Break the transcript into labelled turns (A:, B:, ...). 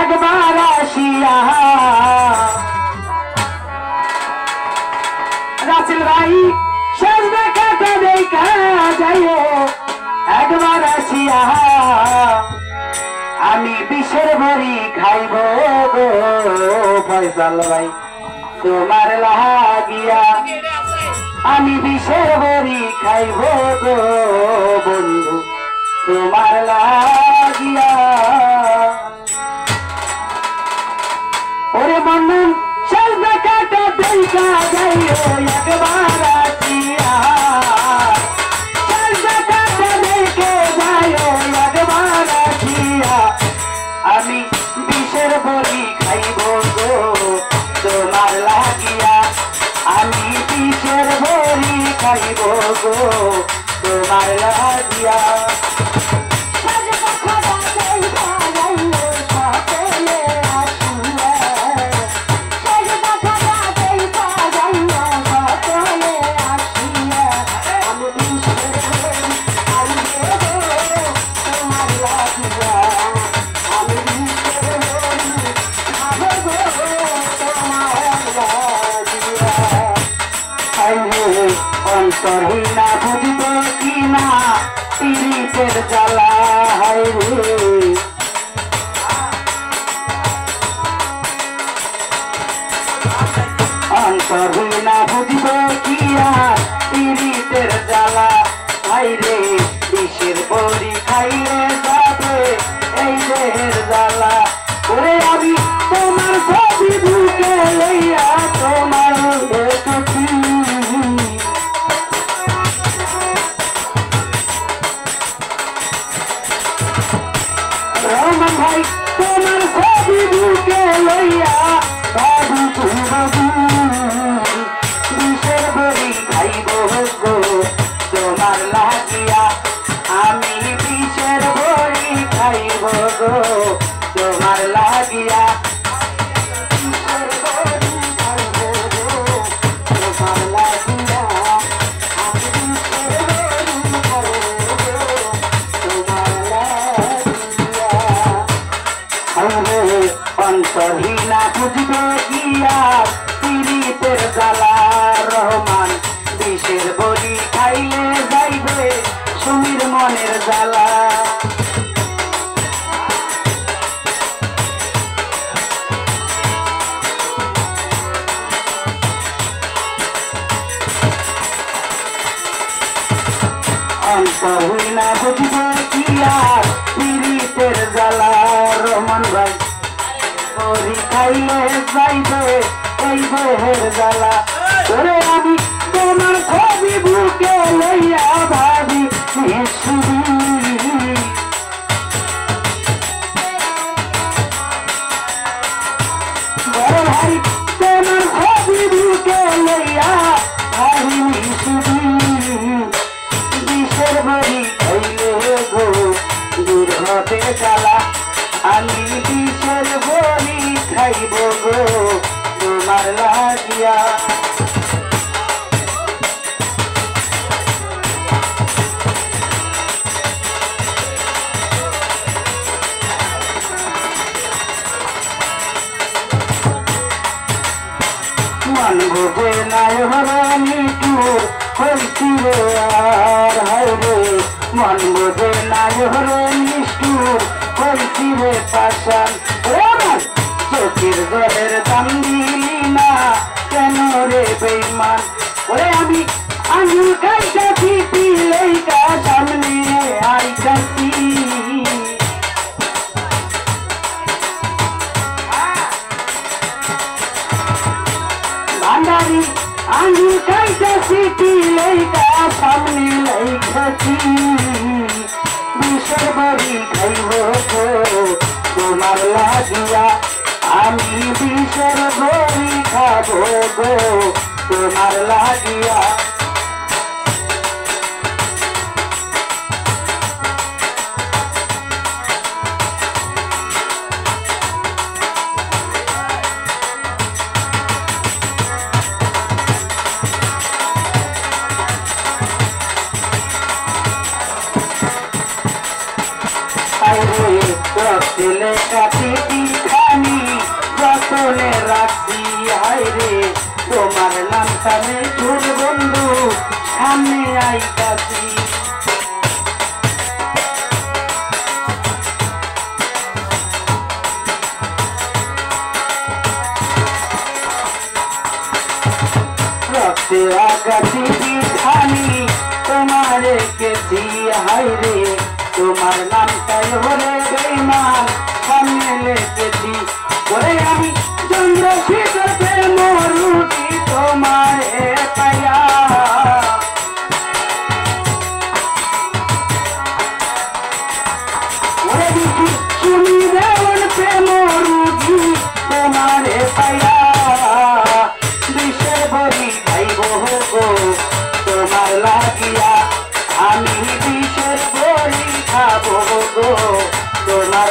A: একবার আসিয়া রাসেল ভাই শেষ দেখাটা দেখা যাইও একবার আসিয়া আমি বিষের ভরি খাইব গো ফয়সাল ভাই তোমার লাগিয়া আমি বিষের ভরি খাইব গো বন্ধু তোমার লাগিয়া ওরে বন্ধন শেষ দেখাটা দেখা যাইও একবার আসিয়া শেষ দেখাটা দেখে যাইও একবার আসিয়া আমি বিষের বড়ি খাইব গো তোমার লাগিয়া আমি বিষের বড়ি খাইব গো তোমার লাগিয়া অন্তরহীনা বুঝব কিনা পীড়িতের জ্বালা হায় রে অন্তরহীনা বুঝব কিয়া পীড়িতের জ্বালা হায় রে বিষের বড়ি খাইলে যাবে এই দেহের জ্বালা ওরে আমি তোমার ছবি ঢুকে লইয়া তোমার দেখছি ভাই তোমার ছবি ঢুকে লইয়া বাবু বাবু বিষের বড়ি খাইব গো তোমার লাগিয়া আমি বিষের বড়ি খাইব গো তোমার লাগিয়া অন্তরহীনা বুঝবে গিয়া পীড়িতের জ্বালা রহমান বিষের বড়ি খাইলে যাইবে সুমির মনের জ্বালা অন্তরহীনা বুঝবে গিয়া পীড়িতের জ্বালা রহমান ভাই বড়ি খাইলে যাইবে এই দেহের জ্বালা ওরে আমি তোমার ছবি বুকে লইয়া ভাবি বড় ভাই তোমার ছবি বুকে লইয়া ভাবি বিষের বড়ি খাইলে গো দূর হবে জ্বালা আমি বিষের বড়ি খাইব গো তোমার লাগিয়া মানব যে নাই হরানি টুর হইছি রে আর হায় রে মানব যে নাই হরানি টুর হইছি রে পাশান চোখের জলের দাম দিলি না কেন রে বেইমান ওরে আমি আঙুল খাইতাছি পিলেইকা সামনে আইতাছি ভান্ডারি আঙুল খাইতাছি পিলেইকা সামনে লাইতাছি বিষের বড়ি খাইব গো তোমার লাগিয়া আমি বিষের বড়ি খাবো গো তোমার লাগিয়া রে রক্তলে কাটি হাইরে তোমার নামটা নিঠুর বন্ধু সামনে আইতাছি রক্তের আগাছি বিধানি তোমারে কেছি হাইরে তোমার নামটাই হলে বেঈমান সামনে লেখেছি বলে আমি চন্দ্রশেখর মরুটি তোমারে পায়া শুনি দেওয়ান প্রেম রুটি তোমারে পায়া বিষের বড়ি খাইব গো তোমার লাগিয়া আমি বিষের বড়ি খাবো গো তোমার